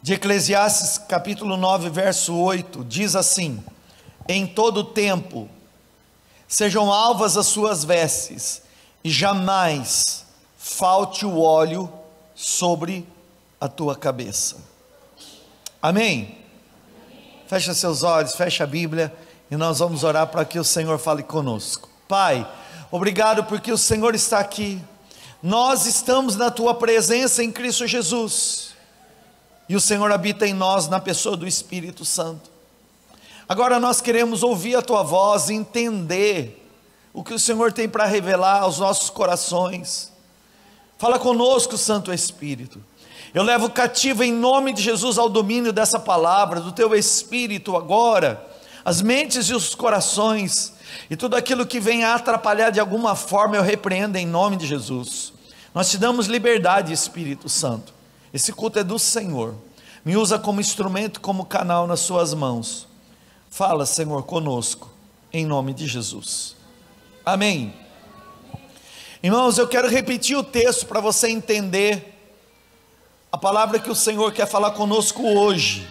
de Eclesiastes capítulo 9, verso 8, diz assim: em todo tempo sejam alvas as suas vestes, e jamais falte o óleo sobre a tua cabeça. Amém? Fecha seus olhos, fecha a Bíblia, e nós vamos orar para que o Senhor fale conosco. Pai, obrigado porque o Senhor está aqui. Nós estamos na tua presença em Cristo Jesus, e o Senhor habita em nós na pessoa do Espírito Santo. Agora nós queremos ouvir a tua voz, entender o que o Senhor tem para revelar aos nossos corações. Fala conosco, Santo Espírito. Eu levo cativo em nome de Jesus ao domínio dessa palavra, do teu Espírito agora, as mentes e os corações, e tudo aquilo que vem a atrapalhar de alguma forma, eu repreendo em nome de Jesus. Nós te damos liberdade, Espírito Santo. Esse culto é do Senhor. Me usa como instrumento, como canal nas suas mãos. Fala, Senhor, conosco, em nome de Jesus. Amém. Irmãos, eu quero repetir o texto para você entender a palavra que o Senhor quer falar conosco hoje.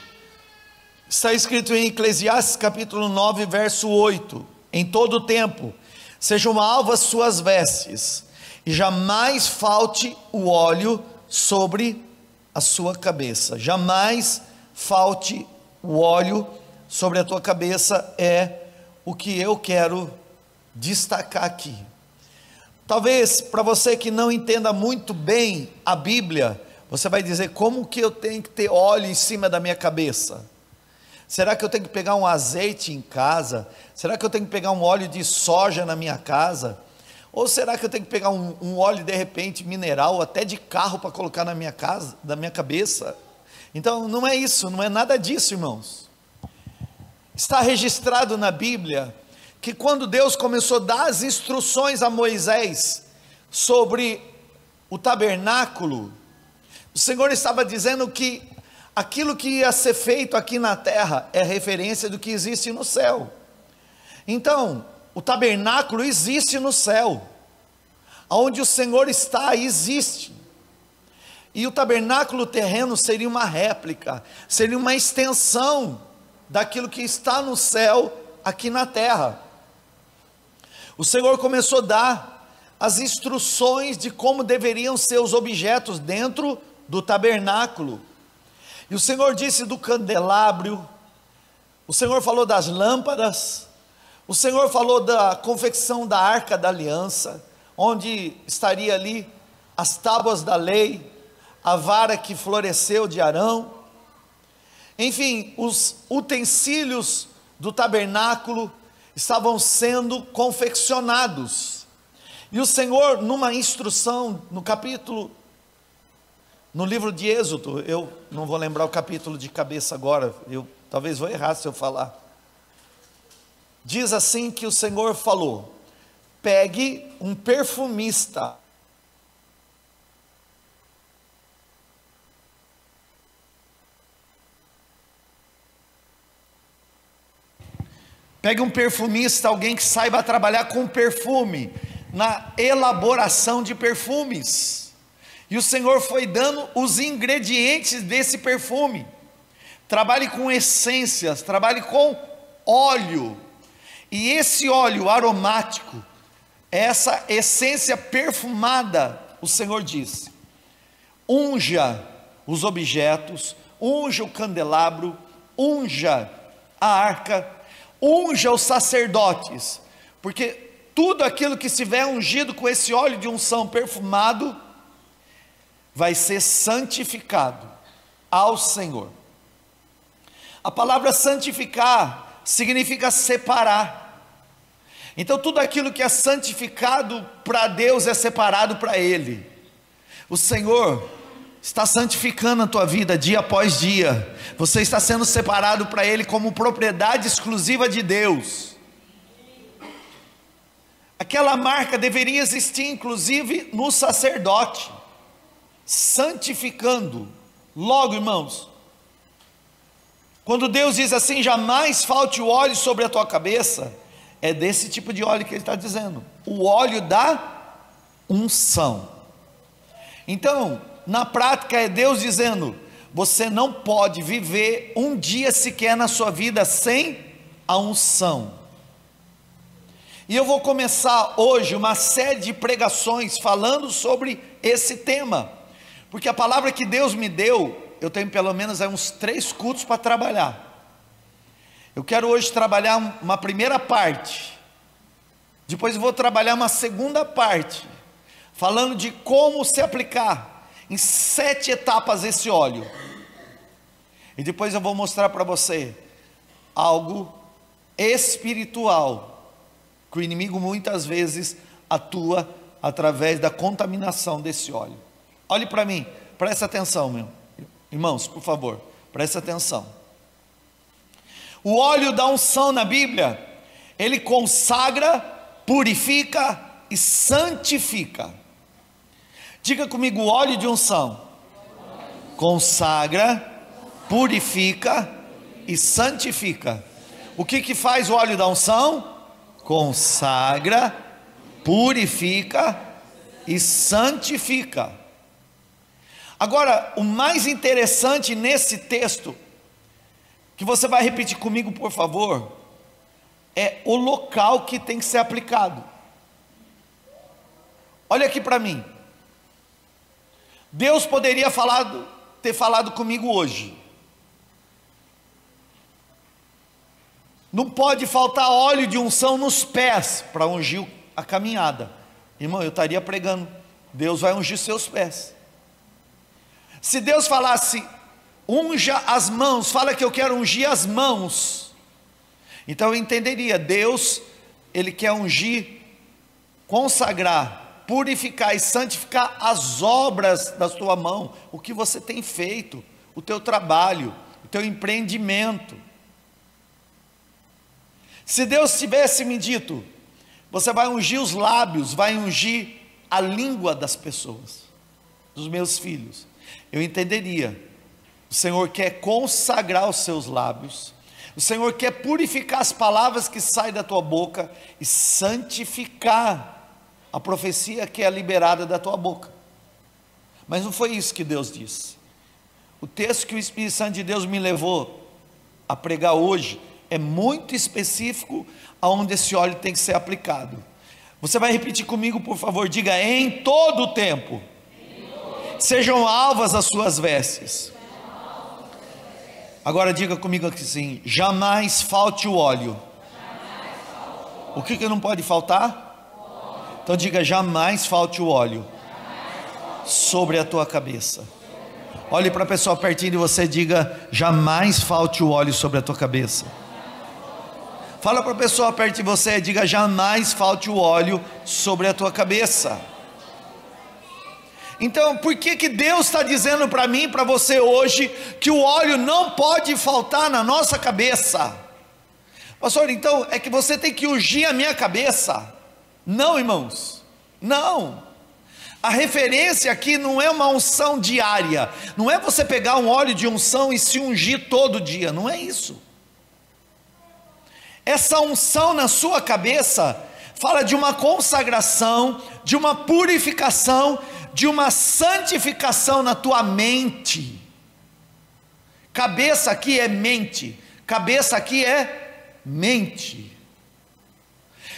Está escrito em Eclesiastes capítulo 9, verso 8: em todo tempo sejam alvas suas vestes, e jamais falte o óleo sobre a sua cabeça. Jamais falte o óleo sobre a tua cabeça, é o que eu quero destacar aqui. Talvez para você que não entenda muito bem a Bíblia, você vai dizer: como que eu tenho que ter óleo em cima da minha cabeça? Será que eu tenho que pegar um azeite em casa? Será que eu tenho que pegar um óleo de soja na minha casa? Ou será que eu tenho que pegar um óleo de repente mineral, até de carro, para colocar na minha casa, na minha cabeça? Então não é isso, não é nada disso, irmãos. Está registrado na Bíblia que quando Deus começou a dar as instruções a Moisés sobre o tabernáculo, o Senhor estava dizendo que aquilo que ia ser feito aqui na terra é referência do que existe no céu. Então, o tabernáculo existe no céu, onde o Senhor está, existe. E o tabernáculo terreno seria uma réplica, seria uma extensão daquilo que está no céu aqui na terra. O Senhor começou a dar as instruções de como deveriam ser os objetos dentro do tabernáculo. E o Senhor disse do candelabro, o Senhor falou das lâmpadas, o Senhor falou da confecção da arca da aliança, onde estaria ali as tábuas da lei, a vara que floresceu de Arão, enfim, os utensílios do tabernáculo estavam sendo confeccionados. E o Senhor, numa instrução, no livro de Êxodo, eu não vou lembrar o capítulo de cabeça agora, eu talvez vou errar se eu falar. Diz assim que o Senhor falou: pegue um perfumista, alguém que saiba trabalhar com perfume, na elaboração de perfumes. E o Senhor foi dando os ingredientes desse perfume. Trabalhe com essências, trabalhe com óleo. E esse óleo aromático, essa essência perfumada, o Senhor disse: unja os objetos, unja o candelabro, unja a arca, unja os sacerdotes, porque tudo aquilo que estiver ungido com esse óleo de unção perfumado, vai ser santificado ao Senhor. A palavra santificar significa separar. Então tudo aquilo que é santificado para Deus é separado para Ele. O Senhor está santificando a tua vida dia após dia. Você está sendo separado para Ele como propriedade exclusiva de Deus. Aquela marca deveria existir inclusive no sacerdote, santificando. Logo, irmãos, quando Deus diz assim: jamais falte o óleo sobre a tua cabeça, é desse tipo de óleo que Ele está dizendo, o óleo da unção. Então, na prática é Deus dizendo: você não pode viver um dia sequer na sua vida sem a unção. E eu vou começar hoje uma série de pregações falando sobre esse tema, porque a palavra que Deus me deu, eu tenho pelo menos uns 3 cultos para trabalhar. Eu quero hoje trabalhar uma primeira parte, depois eu vou trabalhar uma segunda parte, falando de como se aplicar em 7 etapas esse óleo, e depois eu vou mostrar para você algo espiritual, que o inimigo muitas vezes atua através da contaminação desse óleo. Olhe para mim, presta atenção, meu irmãos, por favor, presta atenção. O óleo da unção na Bíblia, ele consagra, purifica e santifica. Diga comigo, o óleo de unção consagra, purifica e santifica. O que faz o óleo da unção? Consagra, purifica e santifica. Agora, o mais interessante nesse texto, que você vai repetir comigo, por favor, é o local que tem que ser aplicado. Olha aqui para mim. Deus poderia ter falado comigo hoje: não pode faltar óleo de unção nos pés para ungir a caminhada. Irmão, eu estaria pregando, Deus vai ungir seus pés. Se Deus falasse, unja as mãos, fala que eu quero ungir as mãos, então eu entenderia, Deus, Ele quer ungir, consagrar, purificar e santificar as obras da sua mão, o que você tem feito, o teu trabalho, o teu empreendimento. Se Deus tivesse me dito, você vai ungir os lábios, vai ungir a língua das pessoas, dos meus filhos, eu entenderia. O Senhor quer consagrar os seus lábios, o Senhor quer purificar as palavras que saem da tua boca e santificar a profecia que é liberada da tua boca. Mas não foi isso que Deus disse. O texto que o Espírito Santo de Deus me levou a pregar hoje é muito específico aonde esse óleo tem que ser aplicado. Você vai repetir comigo, por favor, diga: em todo o tempo sejam alvas as suas vestes. Agora diga comigo aqui assim: jamais falte o óleo. O que não pode faltar? Então diga: jamais falte o óleo sobre a tua cabeça. Olhe para a pessoa pertinho de você e diga: jamais falte o óleo sobre a tua cabeça. Fala para a pessoa perto de você e diga: jamais falte o óleo sobre a tua cabeça. Então, por que Deus está dizendo para mim e para você hoje que o óleo não pode faltar na nossa cabeça? Pastor, então é que você tem que ungir a minha cabeça? Não, irmãos, não. A referência aqui não é uma unção diária, não é você pegar um óleo de unção e se ungir todo dia, não é isso. Essa unção na sua cabeça fala de uma consagração, de uma purificação, de uma santificação na tua mente. Cabeça aqui é mente, cabeça aqui é mente.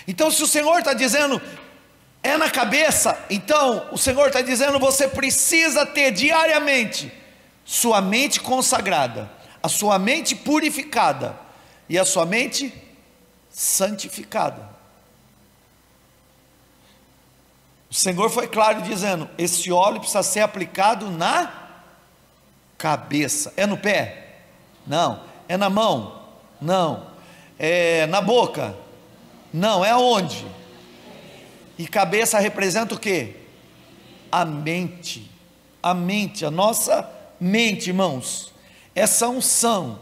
Então, se o Senhor está dizendo é na cabeça, então o Senhor está dizendo: você precisa ter diariamente sua mente consagrada, a sua mente purificada e a sua mente santificada. O Senhor foi claro dizendo: esse óleo precisa ser aplicado na cabeça. É no pé? Não. É na mão? Não. É na boca? Não. É aonde? E cabeça representa o quê? A mente. A mente, a nossa mente, irmãos. Essa unção,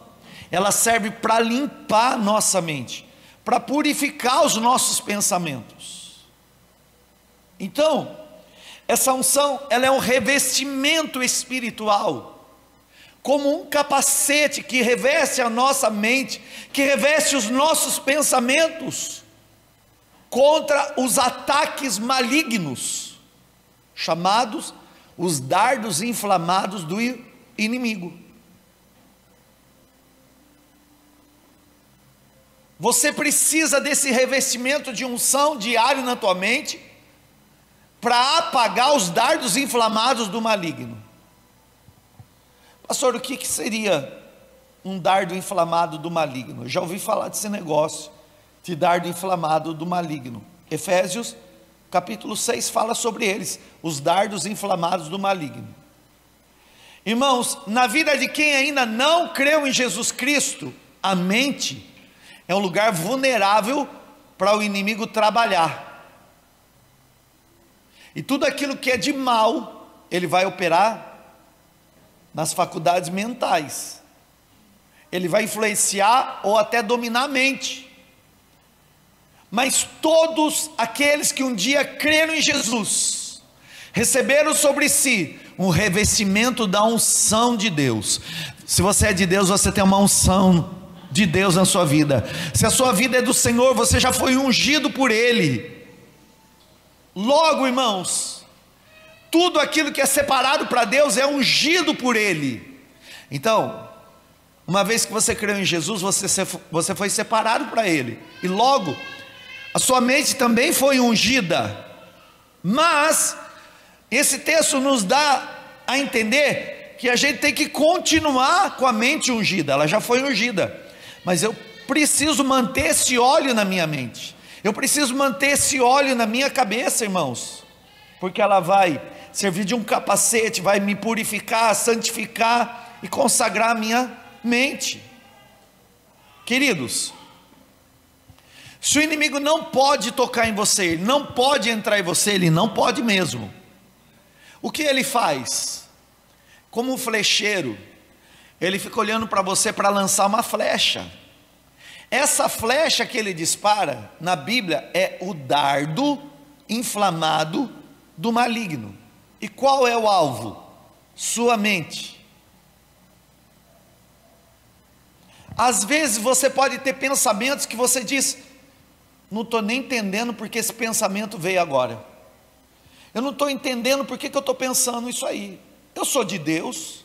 ela serve para limpar a nossa mente, para purificar os nossos pensamentos. Então, essa unção, ela é um revestimento espiritual, como um capacete que reveste a nossa mente, que reveste os nossos pensamentos, contra os ataques malignos, chamados os dardos inflamados do inimigo. Você precisa desse revestimento de unção diário na tua mente, para apagar os dardos inflamados do maligno. Pastor, o que seria um dardo inflamado do maligno? Eu já ouvi falar desse negócio, de dardo inflamado do maligno. Efésios capítulo 6 fala sobre eles, os dardos inflamados do maligno. Irmãos, na vida de quem ainda não creu em Jesus Cristo, a mente é um lugar vulnerável para o inimigo trabalhar. E tudo aquilo que é de mal, ele vai operar nas faculdades mentais. Ele vai influenciar ou até dominar a mente. Mas todos aqueles que um dia creram em Jesus, receberam sobre si um revestimento da unção de Deus. Se você é de Deus, você tem uma unção de Deus na sua vida. Se a sua vida é do Senhor, você já foi ungido por Ele. Logo, irmãos, tudo aquilo que é separado para Deus é ungido por Ele. Então, uma vez que você creu em Jesus, você foi separado para Ele, e logo, a sua mente também foi ungida. Mas, esse texto nos dá a entender que a gente tem que continuar com a mente ungida. Ela já foi ungida, mas eu preciso manter esse óleo na minha mente. Eu preciso manter esse óleo na minha cabeça, irmãos, porque ela vai servir de um capacete, vai me purificar, santificar e consagrar a minha mente. Queridos, se o inimigo não pode tocar em você, ele não pode entrar em você, ele não pode mesmo. O que ele faz? Como um flecheiro, ele fica olhando para você para lançar uma flecha. Essa flecha que ele dispara, na Bíblia, é o dardo inflamado do maligno. E qual é o alvo? Sua mente. Às vezes você pode ter pensamentos que você diz: não estou nem entendendo porque esse pensamento veio agora. Eu não estou entendendo porque que eu estou pensando isso aí. Eu sou de Deus,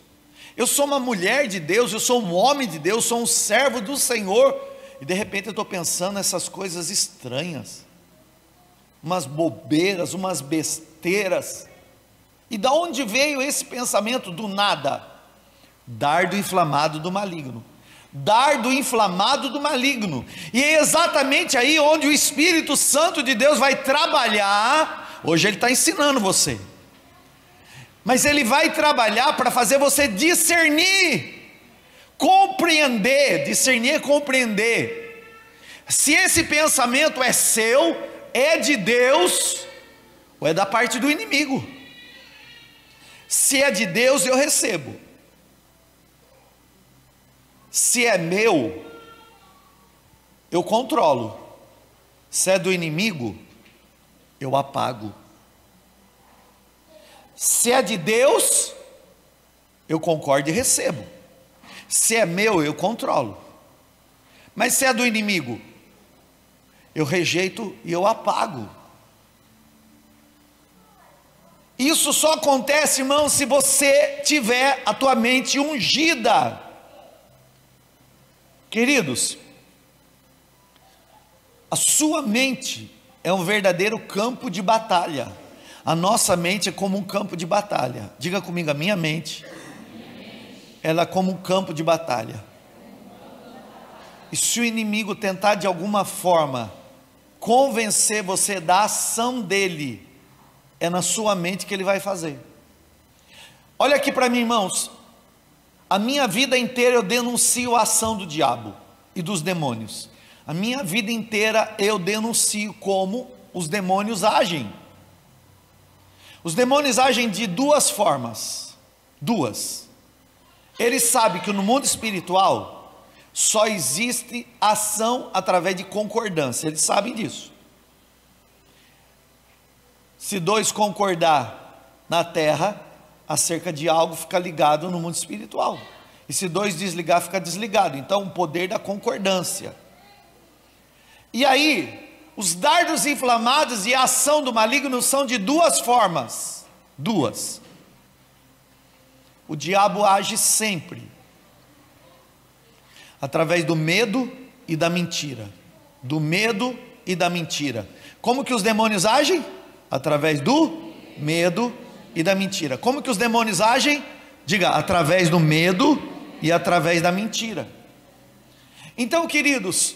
eu sou uma mulher de Deus, eu sou um homem de Deus, sou um servo do Senhor. E de repente eu estou pensando nessas coisas estranhas, umas bobeiras, umas besteiras. E da onde veio esse pensamento? Do nada. Dardo inflamado do maligno. Dardo inflamado do maligno. E é exatamente aí onde o Espírito Santo de Deus vai trabalhar. Hoje ele está ensinando você, mas ele vai trabalhar para fazer você discernir, compreender. Discernir é compreender se esse pensamento é seu, é de Deus, ou é da parte do inimigo. Se é de Deus, eu recebo. Se é meu, eu controlo. Se é do inimigo, eu apago. Se é de Deus, eu concordo e recebo. Se é meu, eu controlo. Mas se é do inimigo, eu rejeito e eu apago. Isso só acontece, irmão, se você tiver a tua mente ungida. Queridos, a sua mente é um verdadeiro campo de batalha. A nossa mente é como um campo de batalha. Diga comigo, a minha mente, ela é como um campo de batalha. E se o inimigo tentar de alguma forma convencer você da ação dele, é na sua mente que ele vai fazer. Olha aqui para mim, irmãos. A minha vida inteira eu denuncio a ação do diabo e dos demônios. A minha vida inteira eu denuncio como os demônios agem. Os demônios agem de duas formas. Duas. Eles sabem que no mundo espiritual só existe ação através de concordância. Eles sabem disso. Se dois concordar na terra acerca de algo, fica ligado no mundo espiritual. E se dois desligar, fica desligado. Então, o poder da concordância. E aí, os dardos inflamados e a ação do maligno são de duas formas. Duas. O diabo age sempre através do medo e da mentira. do medo e da mentira. Como que os demônios agem? Através do medo e da mentira. Como que os demônios agem? Diga, através do medo e através da mentira. Então, queridos,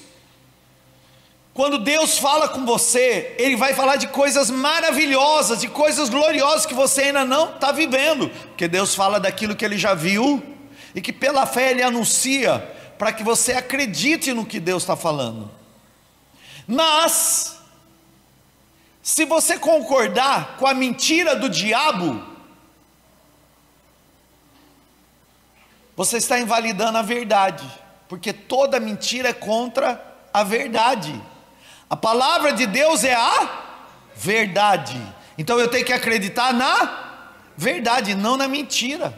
quando Deus fala com você, Ele vai falar de coisas maravilhosas, de coisas gloriosas que você ainda não está vivendo, porque Deus fala daquilo que Ele já viu, e que pela fé Ele anuncia, para que você acredite no que Deus está falando. Mas, se você concordar com a mentira do diabo, você está invalidando a verdade, porque toda mentira é contra a verdade. A palavra de Deus é a verdade. Então eu tenho que acreditar na verdade, não na mentira.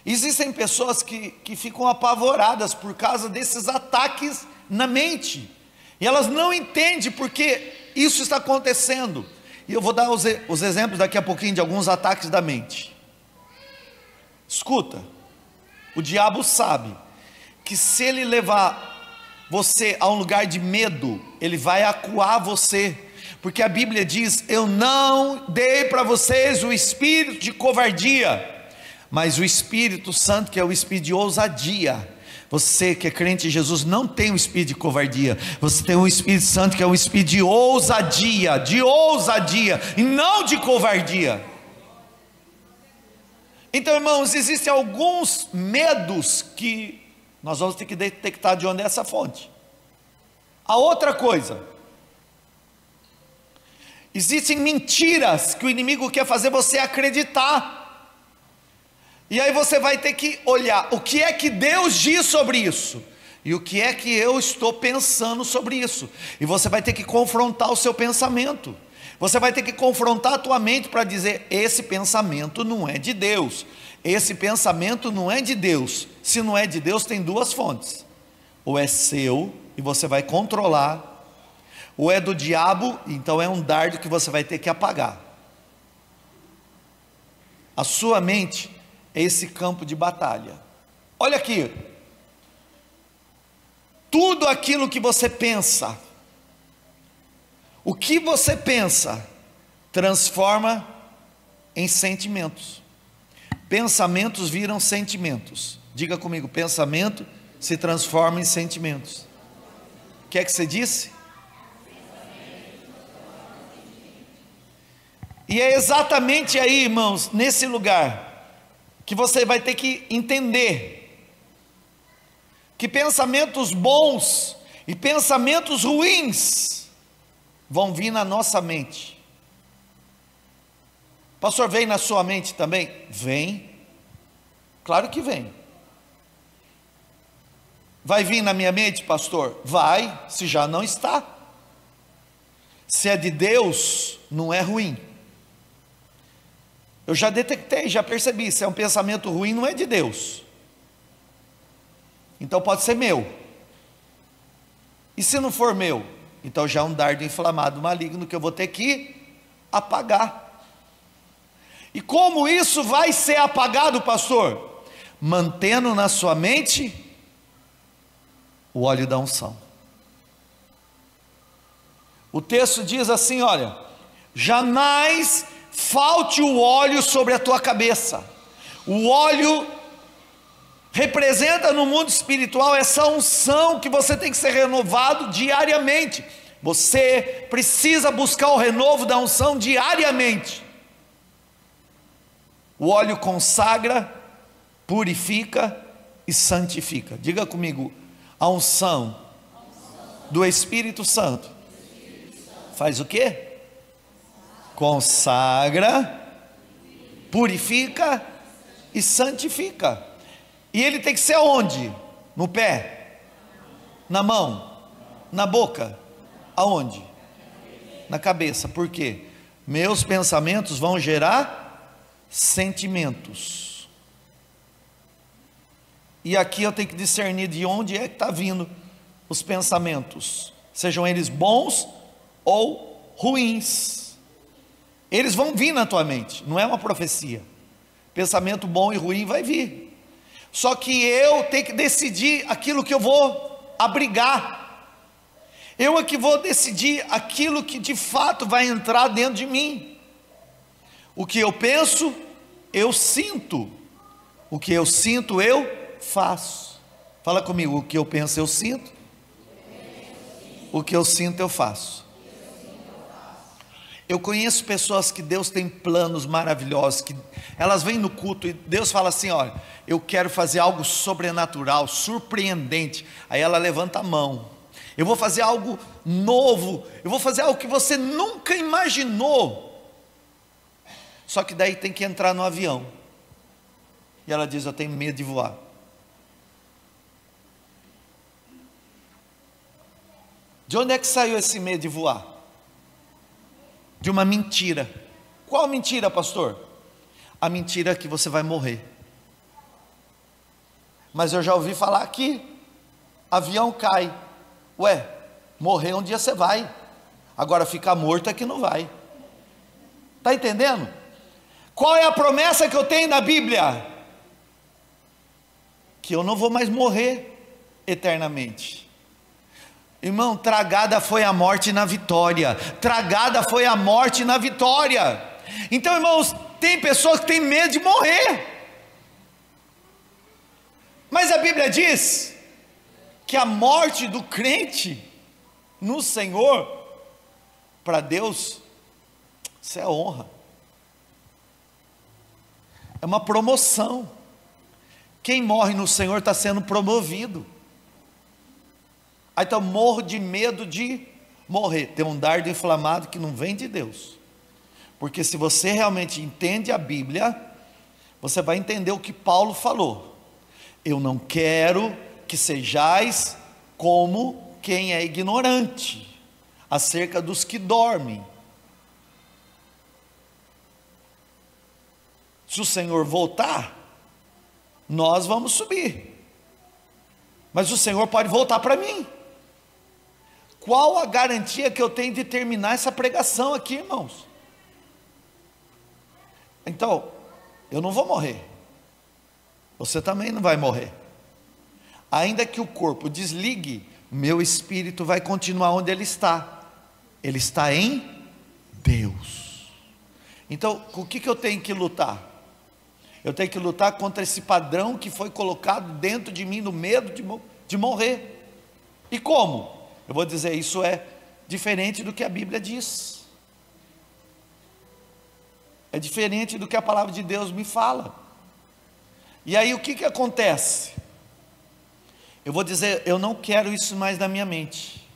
Existem pessoas que ficam apavoradas por causa desses ataques na mente, e elas não entendem porque isso está acontecendo. E eu vou dar os exemplos daqui a pouquinho de alguns ataques da mente. Escuta, o diabo sabe que se ele levar você a um lugar de medo, ele vai acuar você, porque a Bíblia diz: eu não dei para vocês o espírito de covardia, mas o Espírito Santo, que é o espírito de ousadia. Você que é crente em Jesus não tem o espírito de covardia, você tem o Espírito Santo, que é o espírito de ousadia, e não de covardia. Então, irmãos, existem alguns medos que nós vamos ter que detectar de onde é essa fonte. A outra coisa, existem mentiras que o inimigo quer fazer você acreditar, e aí você vai ter que olhar o que é que Deus diz sobre isso, e o que é que eu estou pensando sobre isso, e você vai ter que confrontar o seu pensamento, você vai ter que confrontar a tua mente para dizer: esse pensamento não é de Deus, esse pensamento não é de Deus. Se não é de Deus, tem duas fontes: ou é seu e você vai controlar, ou é do diabo, então é um dardo que você vai ter que apagar. A sua mente é esse campo de batalha. Olha aqui, tudo aquilo que você pensa, o que você pensa, transforma em sentimentos. Pensamentos viram sentimentos. Diga comigo: pensamento se transforma em sentimentos. O que é que você disse? E é exatamente aí, irmãos, nesse lugar, que você vai ter que entender que pensamentos bons e pensamentos ruins vão vir na nossa mente. Pastor, vem na sua mente também? Vem, claro que vem. Vai vir na minha mente, pastor? Vai, se já não está. Se é de Deus, não é ruim. Eu já detectei, já percebi, se é um pensamento ruim, não é de Deus. Então pode ser meu. E se não for meu? Então já é um dardo inflamado maligno que eu vou ter que apagar. E como isso vai ser apagado, pastor? Mantendo na sua mente o óleo da unção. O texto diz assim, olha: jamais falte o óleo sobre a tua cabeça. O óleo representa no mundo espiritual essa unção que você tem que ser renovado diariamente. Você precisa buscar o renovo da unção diariamente. O óleo consagra, purifica e santifica. Diga comigo: a unção do Espírito Santo faz o quê? Consagra, purifica e santifica. E ele tem que ser aonde? No pé? Na mão? Na boca? Aonde? Na cabeça. Por quê? Meus pensamentos vão gerar sentimentos. E aqui eu tenho que discernir de onde é que está vindo os pensamentos, sejam eles bons ou ruins. Eles vão vir na tua mente, não é uma profecia. Pensamento bom e ruim vai vir. Só que eu tenho que decidir aquilo que eu vou abrigar. Eu é que vou decidir aquilo que de fato vai entrar dentro de mim. O que eu penso, eu sinto. O que eu sinto, eu faço. Fala comigo, o que eu penso, eu sinto. O que eu sinto, eu faço. Eu conheço pessoas que Deus tem planos maravilhosos, que elas vêm no culto e Deus fala assim: olha, eu quero fazer algo sobrenatural, surpreendente. Aí ela levanta a mão: eu vou fazer algo novo, eu vou fazer algo que você nunca imaginou. Só que daí tem que entrar no avião. E ela diz: eu tenho medo de voar. De onde é que saiu esse medo de voar? De uma mentira. Qual mentira, pastor? A mentira que você vai morrer. Mas eu já ouvi falar que avião cai. Ué, morrer um dia você vai. Agora ficar morto é que não vai. Está entendendo? Qual é a promessa que eu tenho na Bíblia? Que eu não vou mais morrer eternamente. Irmão, tragada foi a morte na vitória. Tragada foi a morte na vitória. Então, irmãos, tem pessoas que têm medo de morrer. Mas a Bíblia diz que a morte do crente no Senhor, para Deus, isso é honra. É uma promoção. Quem morre no Senhor está sendo promovido. Aí então morro de medo de morrer. Tem um dardo inflamado que não vem de Deus. Porque se você realmente entende a Bíblia, você vai entender o que Paulo falou. Eu não quero que sejais como quem é ignorante acerca dos que dormem. Se o Senhor voltar, nós vamos subir. Mas o Senhor pode voltar para mim. Qual a garantia que eu tenho de terminar essa pregação aqui, irmãos? Então, eu não vou morrer. Você também não vai morrer. Ainda que o corpo desligue, meu espírito vai continuar onde ele está. Ele está em Deus. Então, com o que eu tenho que lutar? Eu tenho que lutar contra esse padrão que foi colocado dentro de mim, no medo de morrer. E como? Eu vou dizer, isso é diferente do que a Bíblia diz. É diferente do que a palavra de Deus me fala. E aí o que acontece? Eu vou dizer, eu não quero isso mais na minha mente.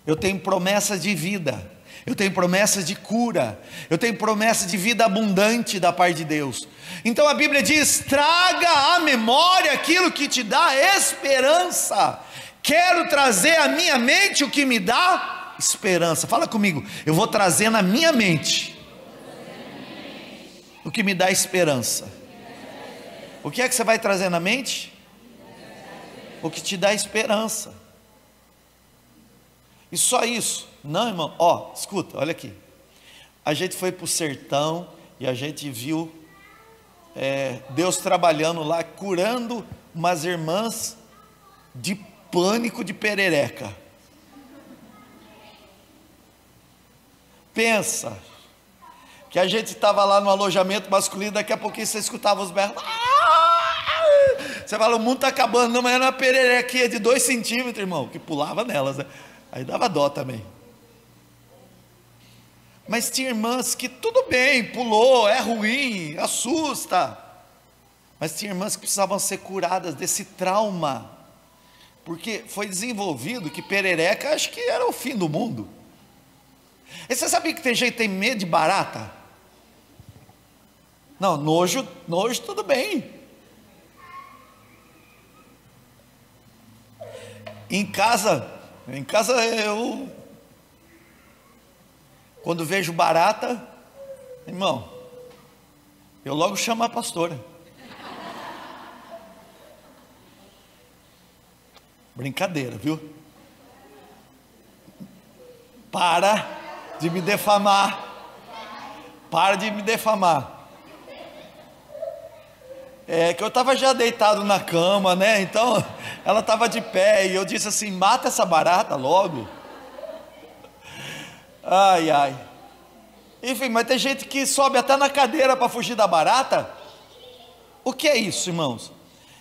Eu tenho promessas de vida. Eu tenho promessas de cura. Eu tenho promessas de vida abundante da parte de Deus. Então a Bíblia diz: traga à memória aquilo que te dá esperança. Quero trazer à minha mente o que me dá esperança. Fala comigo, eu vou trazer na minha mente o que me dá esperança. O que é que você vai trazer na mente? O que te dá esperança. E só isso? Não, irmão, ó, escuta, olha aqui. A gente foi para o sertão e a gente viu Deus trabalhando lá, curando umas irmãs de pânico de perereca. Pensa que a gente estava lá no alojamento masculino, daqui a pouquinho você escutava os berros. Você fala, o mundo está acabando. Não, mas era uma pererequinha de 2 centímetros, irmão, que pulava nelas, né? Aí dava dó também. Mas tinha irmãs que tudo bem, pulou, é ruim, assusta. Mas tinha irmãs que precisavam ser curadas desse trauma. Porque foi desenvolvido que perereca, acho que era o fim do mundo. E você sabia que tem gente que tem medo de barata? Não, nojo tudo bem. Em casa eu, quando vejo barata, irmão, eu logo chamo a pastora. Brincadeira, viu? Para de me defamar. Para de me defamar. É que eu estava já deitado na cama, né? Então ela estava de pé e eu disse assim: mata essa barata logo. Ai, ai. Enfim, mas tem gente que sobe até na cadeira para fugir da barata. O que é isso, irmãos?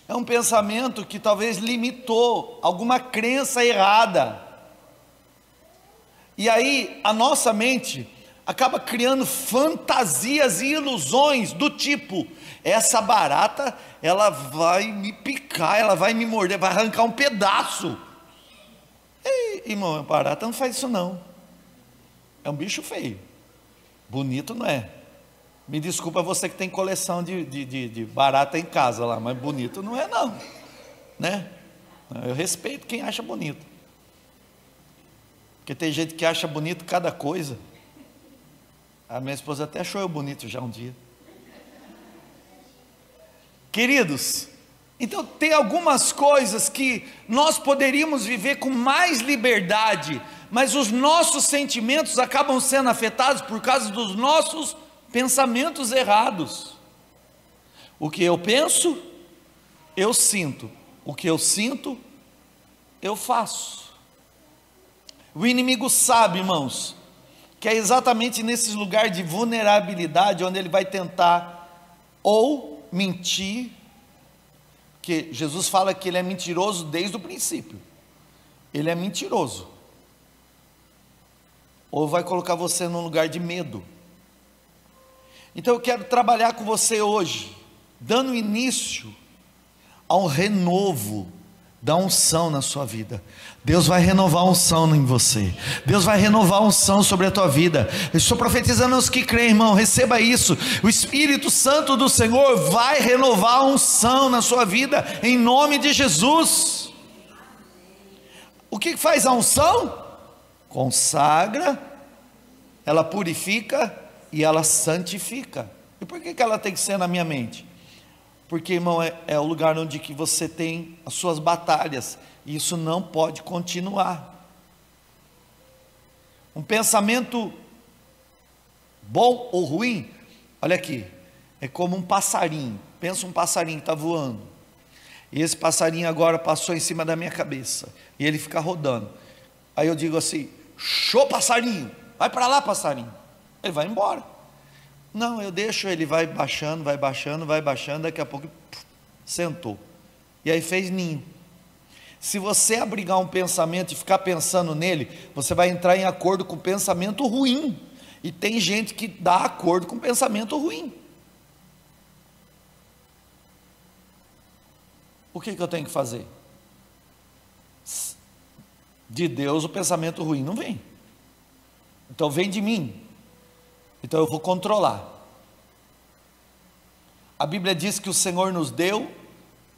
É um pensamento que talvez limitou alguma crença errada. E aí a nossa mente acaba criando fantasias e ilusões do tipo: essa barata, ela vai me picar, ela vai me morder, vai arrancar um pedaço. Ei, irmão, a barata não faz isso não. É um bicho feio. Bonito não é. Me desculpa você que tem coleção de barata em casa lá, mas bonito não é não, né? Eu respeito quem acha bonito, porque tem gente que acha bonito cada coisa. A minha esposa até achou eu bonito já um dia. Queridos, então tem algumas coisas que nós poderíamos viver com mais liberdade, mas os nossos sentimentos acabam sendo afetados por causa dos nossos pensamentos errados. O que eu penso, eu sinto. O que eu sinto, eu faço. O inimigo sabe, irmãos, que é exatamente nesses lugares de vulnerabilidade onde ele vai tentar ou mentir, que Jesus fala que ele é mentiroso desde o princípio. Ele é mentiroso. Ou vai colocar você num lugar de medo. Então eu quero trabalhar com você hoje, dando início a um renovo da unção na sua vida. Deus vai renovar a unção em você. Deus vai renovar a unção sobre a tua vida. Eu estou profetizando aos que creem, irmão, receba isso. O Espírito Santo do Senhor vai renovar a unção na sua vida, em nome de Jesus. O que faz a unção? Consagra, ela purifica e ela santifica. E por que ela tem que ser na minha mente? Porque, irmão, é o lugar onde que você tem as suas batalhas, e isso não pode continuar. Um pensamento bom ou ruim, olha aqui, é como um passarinho. Pensa um passarinho que está voando, e esse passarinho agora passou em cima da minha cabeça, e ele fica rodando. Aí eu digo assim: show, passarinho, vai para lá, passarinho. Ele vai embora. Não, eu deixo, ele vai baixando, vai baixando, vai baixando, daqui a pouco sentou, e aí fez ninho. Se você abrigar um pensamento e ficar pensando nele, você vai entrar em acordo com o pensamento ruim, e tem gente que dá acordo com o pensamento ruim. O que eu tenho que fazer? De Deus o pensamento ruim não vem, então vem de mim. Então eu vou controlar. A Bíblia diz que o Senhor nos deu,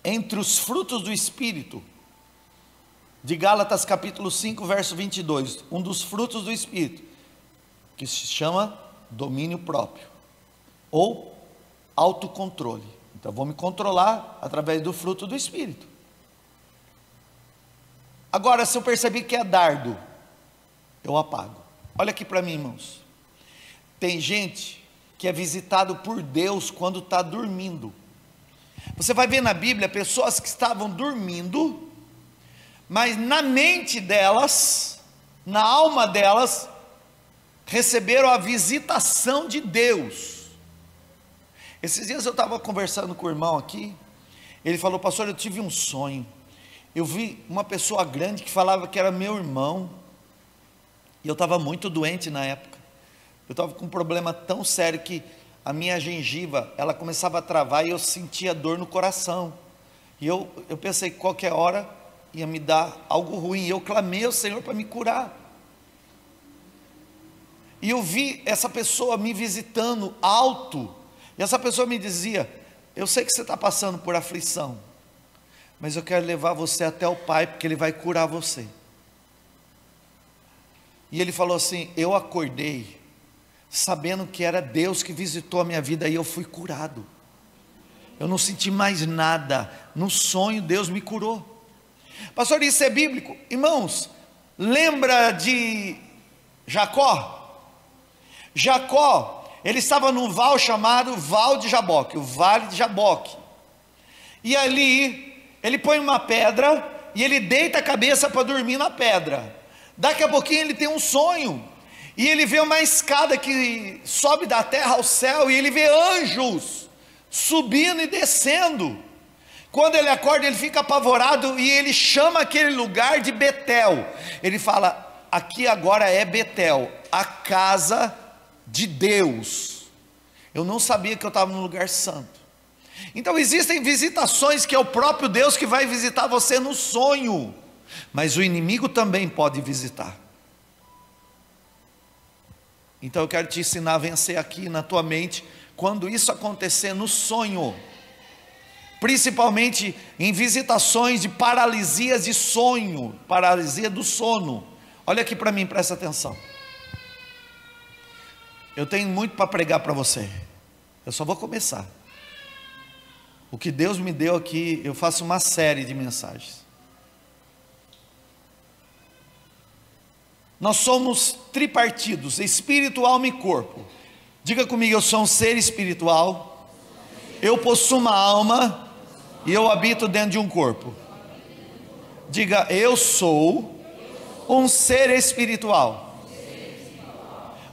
entre os frutos do Espírito, de Gálatas capítulo 5, verso 22, um dos frutos do Espírito, que se chama domínio próprio, ou autocontrole. Então vou me controlar através do fruto do Espírito. Agora, se eu perceber que é dardo, eu apago. Olha aqui para mim, irmãos. Tem gente que é visitado por Deus quando está dormindo. Você vai ver na Bíblia pessoas que estavam dormindo, mas na mente delas, na alma delas, receberam a visitação de Deus. Esses dias eu estava conversando com o irmão aqui, ele falou: pastor, eu tive um sonho, eu vi uma pessoa grande que falava que era meu irmão, e eu estava muito doente na época. Eu estava com um problema tão sério que a minha gengiva, ela começava a travar e eu sentia dor no coração. E eu pensei que qualquer hora ia me dar algo ruim. E eu clamei ao Senhor para me curar. E eu vi essa pessoa me visitando alto. E essa pessoa me dizia: eu sei que você está passando por aflição, mas eu quero levar você até o Pai, porque Ele vai curar você. E ele falou assim: eu acordei sabendo que era Deus que visitou a minha vida, e eu fui curado. Eu não senti mais nada. No sonho Deus me curou. Pastor, isso é bíblico? Irmãos, lembra de Jacó? Jacó, ele estava num val chamado Val de Jaboque, o Vale de Jaboque. E ali, ele põe uma pedra, e ele deita a cabeça para dormir na pedra. Daqui a pouquinho ele tem um sonho, e ele vê uma escada que sobe da terra ao céu, e ele vê anjos subindo e descendo. Quando ele acorda, ele fica apavorado, e ele chama aquele lugar de Betel. Ele fala: aqui agora é Betel, a casa de Deus. Eu não sabia que eu estava num lugar santo. Então existem visitações que é o próprio Deus que vai visitar você no sonho, mas o inimigo também pode visitar. Então eu quero te ensinar a vencer aqui na tua mente, quando isso acontecer no sonho, principalmente em visitações de paralisias de sonho, paralisia do sono. Olha aqui para mim, presta atenção. Eu tenho muito para pregar para você, eu só vou começar. O que Deus me deu aqui, eu faço uma série de mensagens. Nós somos tripartidos, espírito, alma e corpo. Diga comigo: eu sou um ser espiritual, eu possuo uma alma e eu habito dentro de um corpo. Diga: eu sou um ser espiritual.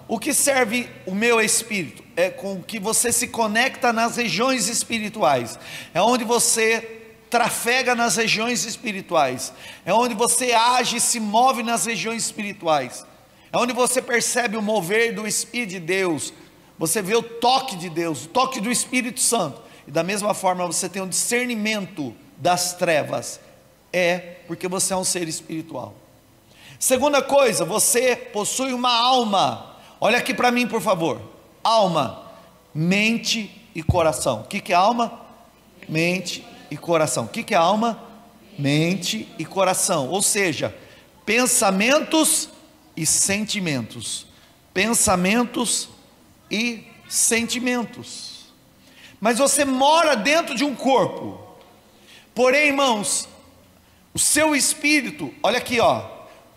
O que serve o meu espírito? É com que você se conecta nas regiões espirituais, é onde você trafega nas regiões espirituais, é onde você age e se move nas regiões espirituais, é onde você percebe o mover do Espírito de Deus, você vê o toque de Deus, o toque do Espírito Santo, e da mesma forma você tem um discernimento das trevas, porque você é um ser espiritual. Segunda coisa, você possui uma alma. Olha aqui para mim, por favor. Alma, mente e coração. O que é alma? Mente e coração. O que é alma? Mente e coração. Ou seja, pensamentos e sentimentos. Pensamentos e sentimentos. Mas você mora dentro de um corpo. Porém, irmãos, o seu espírito, olha aqui, ó.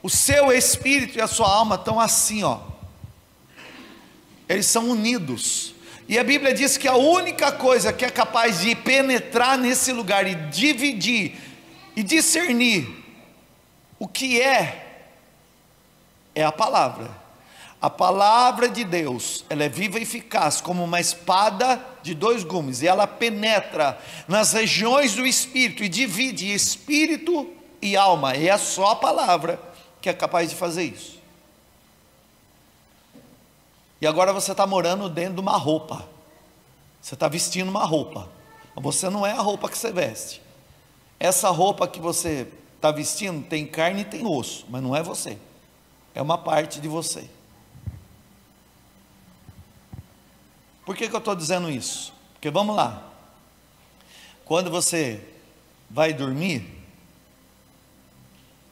O seu espírito e a sua alma estão assim, ó. Eles são unidos, e a Bíblia diz que a única coisa que é capaz de penetrar nesse lugar e dividir e discernir o que é a palavra. A palavra de Deus, ela é viva e eficaz como uma espada de dois gumes, e ela penetra nas regiões do espírito e divide espírito e alma, e é só a palavra que é capaz de fazer isso. E agora você está morando dentro de uma roupa, você está vestindo uma roupa, mas você não é a roupa que você veste. Essa roupa que você está vestindo tem carne e tem osso, mas não é você, é uma parte de você. Por que eu estou dizendo isso? Porque vamos lá, quando você vai dormir,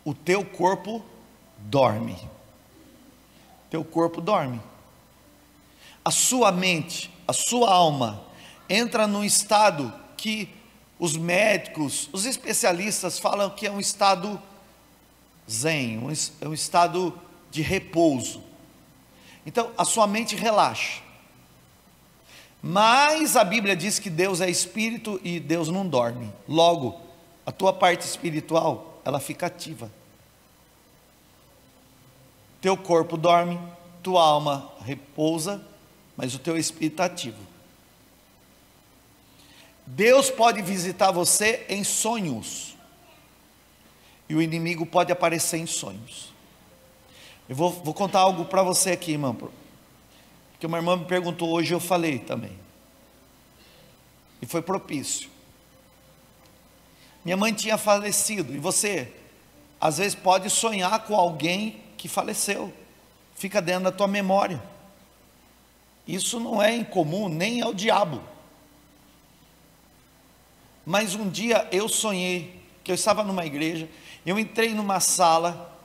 o teu corpo dorme, teu corpo dorme. A sua mente, a sua alma, entra num estado que os médicos, os especialistas falam que é um estado zen, é um estado de repouso. Então a sua mente relaxa. Mas a Bíblia diz que Deus é espírito e Deus não dorme. Logo, a tua parte espiritual, ela fica ativa. Teu corpo dorme, tua alma repousa, mas o teu espírito está ativo. Deus pode visitar você em sonhos, e o inimigo pode aparecer em sonhos. Eu vou contar algo para você aqui, irmão, porque uma irmã me perguntou hoje, eu falei também, e foi propício. Minha mãe tinha falecido, e você às vezes pode sonhar com alguém que faleceu, fica dentro da tua memória. Isso não é incomum, nem é o diabo. Mas um dia eu sonhei que eu estava numa igreja, eu entrei numa sala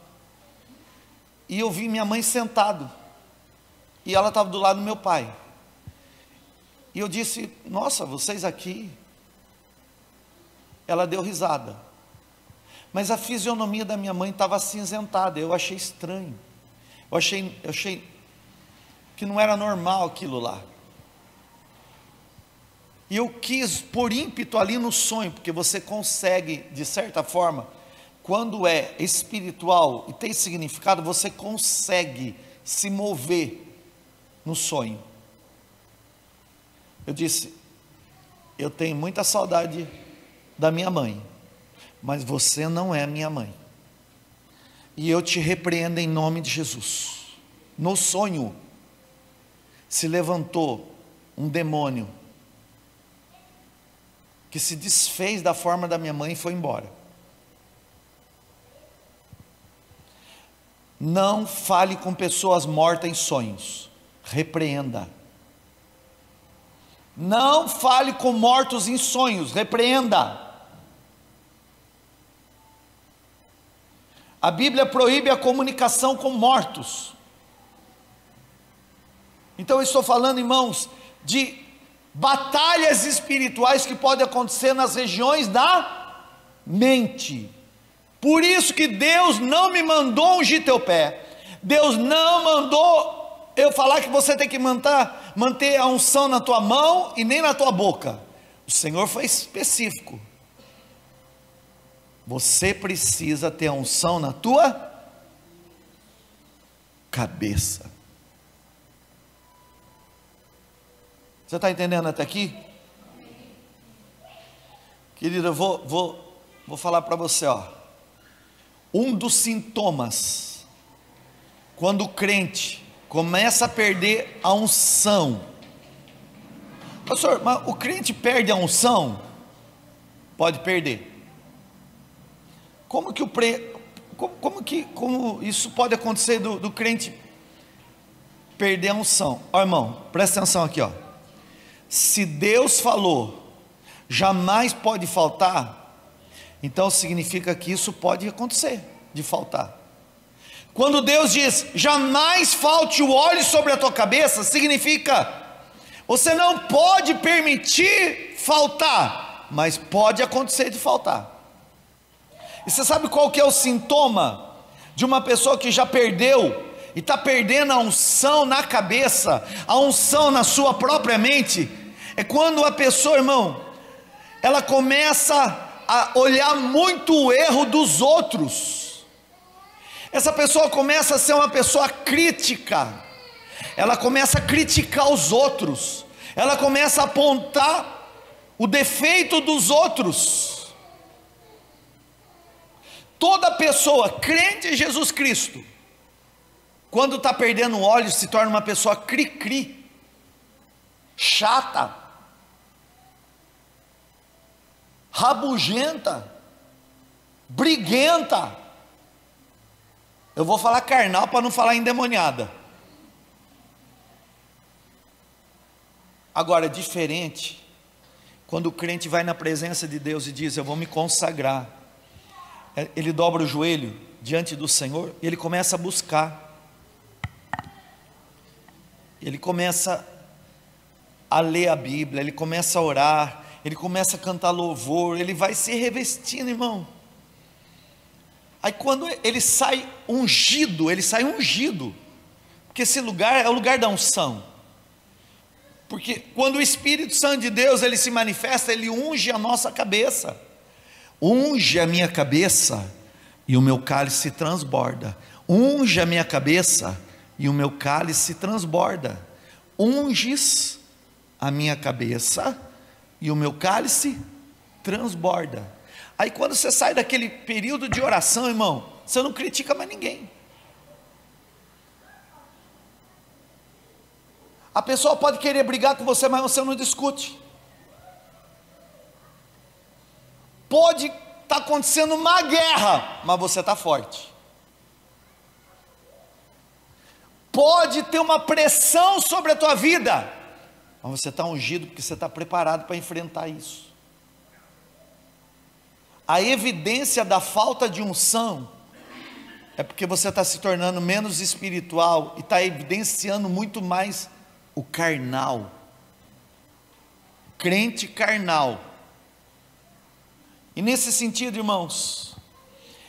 e eu vi minha mãe sentada, e ela estava do lado do meu pai, e eu disse: nossa, vocês aqui? Ela deu risada, mas a fisionomia da minha mãe estava acinzentada. Eu achei estranho, eu achei que não era normal aquilo lá. E eu quis pôr ímpeto ali no sonho, porque você consegue, de certa forma, quando é espiritual e tem significado, você consegue se mover no sonho. Eu disse: eu tenho muita saudade da minha mãe, mas você não é minha mãe, e eu te repreendo em nome de Jesus. No sonho se levantou um demônio que se desfez da forma da minha mãe e foi embora. Não fale com pessoas mortas em sonhos, repreenda. Não fale com mortos em sonhos, repreenda. A Bíblia proíbe a comunicação com mortos. Então eu estou falando, irmãos, de batalhas espirituais que podem acontecer nas regiões da mente. Por isso que Deus não me mandou ungir teu pé. Deus não mandou eu falar que você tem que manter a unção na tua mão e nem na tua boca. O Senhor foi específico. Você precisa ter a unção na tua cabeça. Você está entendendo até aqui? Querido, eu vou falar para você, ó. Um dos sintomas, quando o crente começa a perder a unção. Pastor, mas o crente perde a unção? Pode perder. Como isso pode acontecer do crente perder a unção? Ó, irmão, presta atenção aqui, ó. Se Deus falou, jamais pode faltar, então significa que isso pode acontecer, de faltar. Quando Deus diz, jamais falte o óleo sobre a tua cabeça, significa, você não pode permitir faltar, mas pode acontecer de faltar. E você sabe qual que é o sintoma de uma pessoa que já perdeu, e está perdendo a unção na cabeça, a unção na sua própria mente? É quando a pessoa, irmão, ela começa a olhar muito o erro dos outros. Essa pessoa começa a ser uma pessoa crítica, ela começa a criticar os outros, ela começa a apontar o defeito dos outros. Toda pessoa crente em Jesus Cristo, quando está perdendo óleo, se torna uma pessoa cri-cri, chata, rabugenta, briguenta. Eu vou falar carnal para não falar endemoniada. Agora, é diferente quando o crente vai na presença de Deus e diz, eu vou me consagrar. Ele dobra o joelho diante do Senhor e ele começa a buscar. Ele começa a ler a Bíblia, ele começa a orar, ele começa a cantar louvor, ele vai se revestindo, irmão. Aí quando ele sai ungido, porque esse lugar é o lugar da unção. Porque quando o Espírito Santo de Deus, ele se manifesta, ele unge a nossa cabeça. Unge a minha cabeça e o meu cálice transborda. Unge a minha cabeça e o meu cálice transborda. Unges a minha cabeça e o meu cálice transborda. Aí quando você sai daquele período de oração, irmão, você não critica mais ninguém. A pessoa pode querer brigar com você, mas você não discute. Pode estar acontecendo uma guerra, mas você está forte. Pode ter uma pressão sobre a tua vida, mas você está ungido porque você está preparado para enfrentar isso. A evidência da falta de unção é porque você está se tornando menos espiritual e está evidenciando muito mais o carnal. Crente carnal. E nesse sentido, irmãos,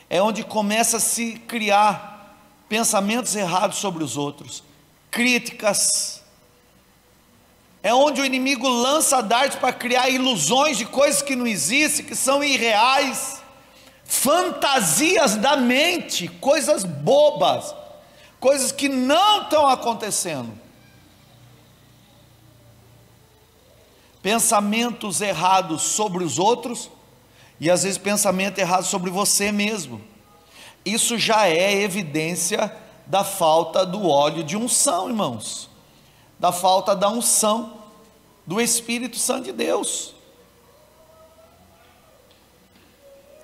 é onde começa a se criar pensamentos errados sobre os outros, críticas, é onde o inimigo lança dardos para criar ilusões de coisas que não existem, que são irreais, fantasias da mente, coisas bobas, coisas que não estão acontecendo, pensamentos errados sobre os outros, e às vezes pensamento errado sobre você mesmo. Isso já é evidência da falta do óleo de unção, irmãos, da falta da unção do Espírito Santo de Deus.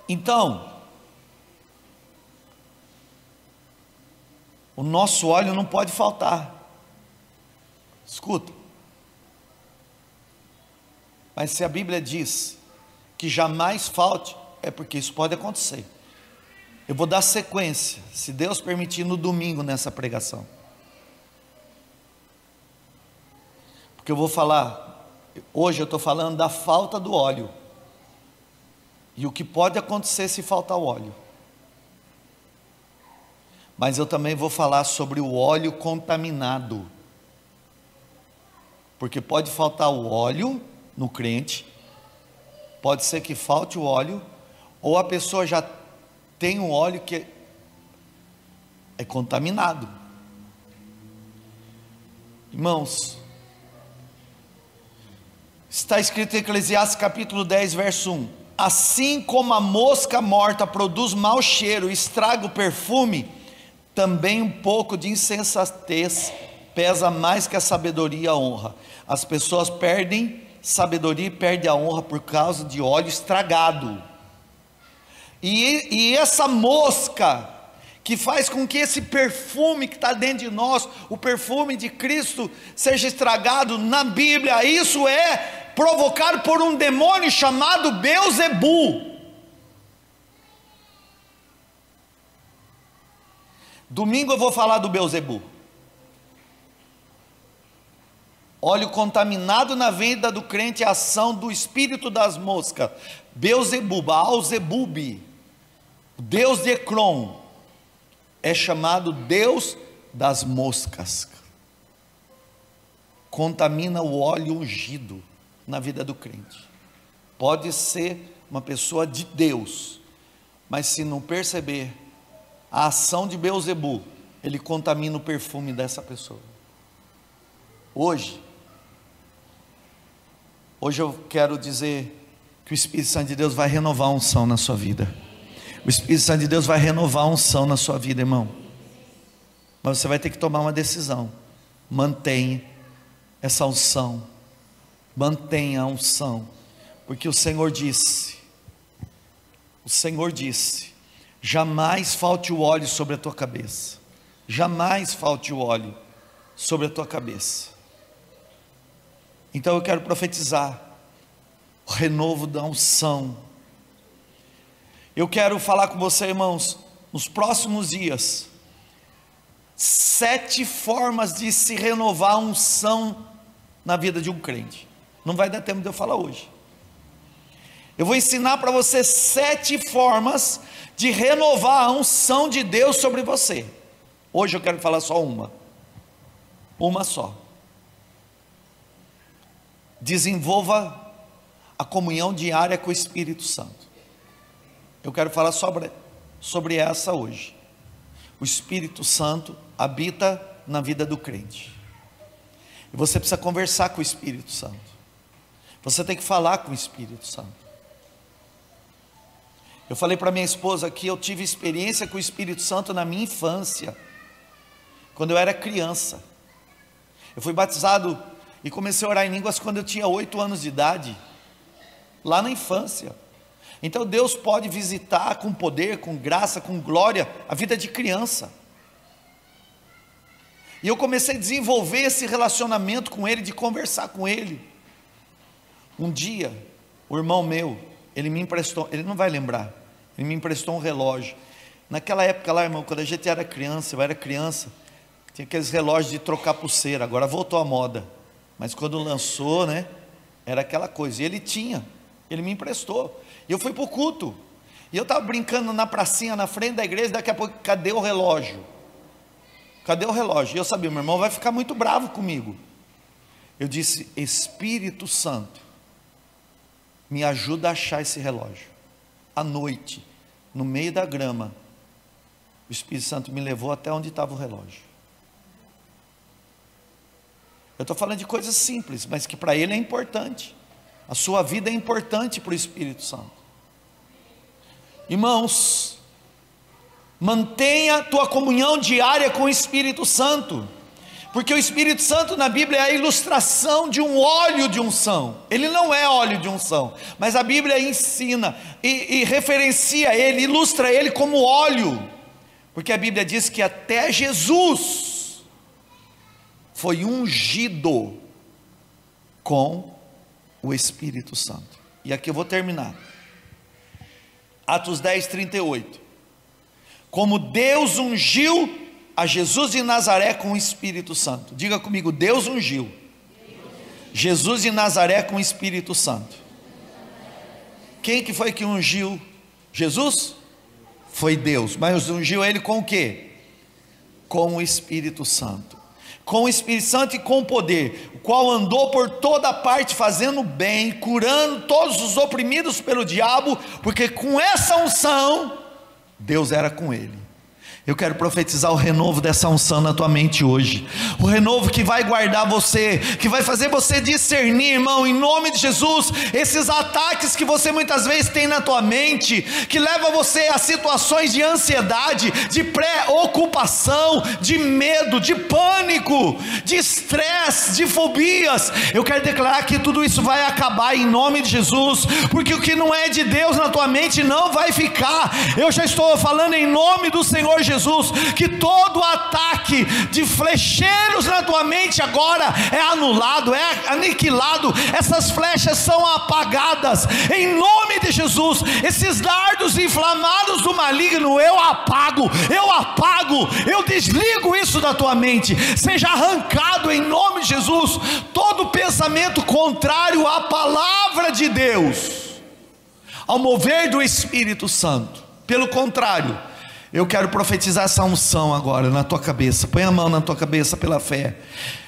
Então, o nosso óleo não pode faltar. Escuta, mas se a Bíblia diz que jamais falte, é porque isso pode acontecer. Eu vou dar sequência, se Deus permitir, no domingo nessa pregação, porque eu vou falar, hoje eu estou falando da falta do óleo, e o que pode acontecer se faltar o óleo, mas eu também vou falar sobre o óleo contaminado, porque pode faltar o óleo no crente, pode ser que falte o óleo, ou a pessoa já tem um óleo que é contaminado. Irmãos, está escrito em Eclesiastes capítulo 10, verso 1: assim como a mosca morta produz mau cheiro e estraga o perfume, também um pouco de insensatez pesa mais que a sabedoria e a honra. As pessoas perdem sabedoria e perdem a honra por causa de óleo estragado. E essa mosca que faz com que esse perfume que está dentro de nós, o perfume de Cristo, seja estragado, na Bíblia isso é provocado por um demônio chamado Beelzebu. Domingo eu vou falar do Beelzebu. Óleo contaminado na vida do crente é a ação do espírito das moscas. Beelzebu, Baal-zebub, o Deus de Ecrom, é chamado Deus das moscas. Contamina o óleo ungido na vida do crente. Pode ser uma pessoa de Deus, mas se não perceber a ação de Beelzebu, ele contamina o perfume dessa pessoa. Hoje eu quero dizer que o Espírito Santo de Deus vai renovar a unção na sua vida. O Espírito Santo de Deus vai renovar a unção na sua vida, irmão. Mas você vai ter que tomar uma decisão. Mantenha essa unção. Mantenha a unção. Porque o Senhor disse, jamais falte o óleo sobre a tua cabeça. Jamais falte o óleo sobre a tua cabeça. Então eu quero profetizar o renovo da unção. Eu quero falar com você, irmãos, nos próximos dias, 7 formas de se renovar a unção na vida de um crente. Não vai dar tempo de eu falar hoje. Eu vou ensinar para você 7 formas de renovar a unção de Deus sobre você. Hoje eu quero falar só uma só. Desenvolva a comunhão diária com o Espírito Santo. Eu quero falar sobre essa hoje. O Espírito Santo habita na vida do crente, e você precisa conversar com o Espírito Santo. Você tem que falar com o Espírito Santo. Eu falei para minha esposa que eu tive experiência com o Espírito Santo na minha infância, quando eu era criança. Eu fui batizado e comecei a orar em línguas quando eu tinha 8 anos de idade, lá na infância. Então Deus pode visitar com poder, com graça, com glória, a vida de criança. E eu comecei a desenvolver esse relacionamento com Ele, de conversar com Ele. Um dia, o irmão meu, ele me emprestou, ele não vai lembrar, ele me emprestou um relógio. Naquela época lá, irmão, quando a gente era criança, eu era criança, tinha aqueles relógios de trocar pulseira, agora voltou à moda. Mas quando lançou, né, era aquela coisa. E ele me emprestou. E eu fui para o culto. E eu estava brincando na pracinha, na frente da igreja, daqui a pouco, cadê o relógio? Cadê o relógio? E eu sabia, meu irmão vai ficar muito bravo comigo. Eu disse: Espírito Santo, me ajuda a achar esse relógio. À noite, no meio da grama, o Espírito Santo me levou até onde estava o relógio. Eu estou falando de coisas simples, mas que para ele é importante. A sua vida é importante para o Espírito Santo. Irmãos, mantenha a tua comunhão diária com o Espírito Santo, porque o Espírito Santo na Bíblia é a ilustração de um óleo de unção. Ele não é óleo de unção, mas a Bíblia ensina e referencia ele, ilustra ele como óleo, porque a Bíblia diz que até Jesus foi ungido com o Espírito Santo. E aqui eu vou terminar. Atos 10, 38. Como Deus ungiu a Jesus de Nazaré com o Espírito Santo. Diga comigo: Deus ungiu Jesus de Nazaré com o Espírito Santo. Quem que foi que ungiu Jesus? Foi Deus. Mas ungiu ele com o quê? Com o Espírito Santo. Com o Espírito Santo e com poder, o qual andou por toda parte fazendo bem, curando todos os oprimidos pelo diabo, porque com essa unção, Deus era com ele. Eu quero profetizar o renovo dessa unção na tua mente hoje, o renovo que vai guardar você, que vai fazer você discernir, irmão, em nome de Jesus, esses ataques que você muitas vezes tem na tua mente, que leva você a situações de ansiedade, de preocupação, de medo, de pânico, de estresse, de fobias. Eu quero declarar que tudo isso vai acabar em nome de Jesus, porque o que não é de Deus na tua mente não vai ficar. Eu já estou falando em nome do Senhor Jesus, que todo ataque de flecheiros na tua mente agora é anulado, é aniquilado, essas flechas são apagadas, em nome de Jesus. Esses dardos inflamados do maligno, eu apago, eu desligo isso da tua mente, seja arrancado em nome de Jesus, todo pensamento contrário à palavra de Deus, ao mover do Espírito Santo. Pelo contrário, eu quero profetizar essa unção agora na tua cabeça. Põe a mão na tua cabeça pela fé.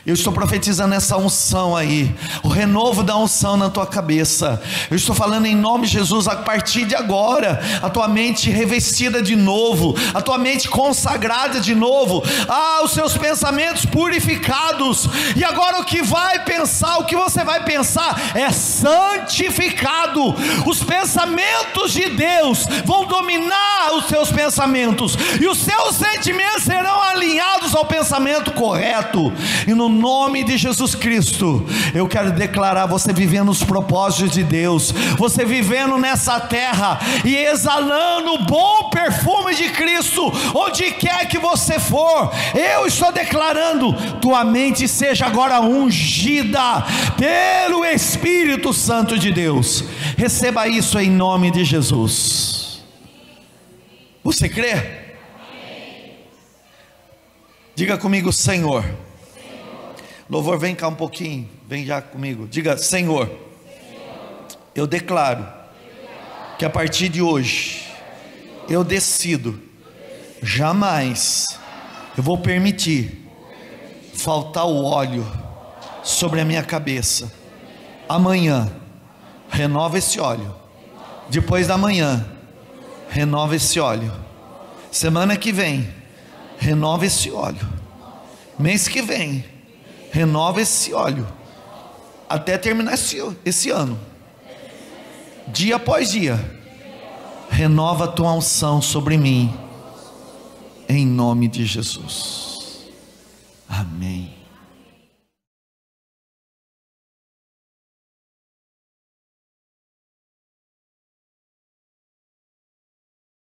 Eu estou profetizando essa unção aí, o renovo da unção na tua cabeça. Eu estou falando em nome de Jesus, a partir de agora, a tua mente revestida de novo, a tua mente consagrada de novo, os seus pensamentos purificados. E agora o que você vai pensar é santificado. Os pensamentos de Deus vão dominar os seus pensamentos, e os seus sentimentos serão alinhados ao pensamento correto. E no nome de Jesus Cristo, eu quero declarar você vivendo os propósitos de Deus, você vivendo nessa terra e exalando o bom perfume de Cristo, onde quer que você for. Eu estou declarando, tua mente seja agora ungida pelo Espírito Santo de Deus. Receba isso em nome de Jesus. Você crê? Diga comigo: Senhor. Louvor, vem cá um pouquinho, vem já comigo. Diga: Senhor, eu declaro que a partir de hoje eu decido, jamais eu vou permitir faltar o óleo sobre a minha cabeça. Amanhã renova esse óleo, depois da manhã renova esse óleo, semana que vem renova esse óleo, mês que vem renova esse óleo, até terminar esse ano, dia após dia. Renova a tua unção sobre mim, em nome de Jesus. Amém.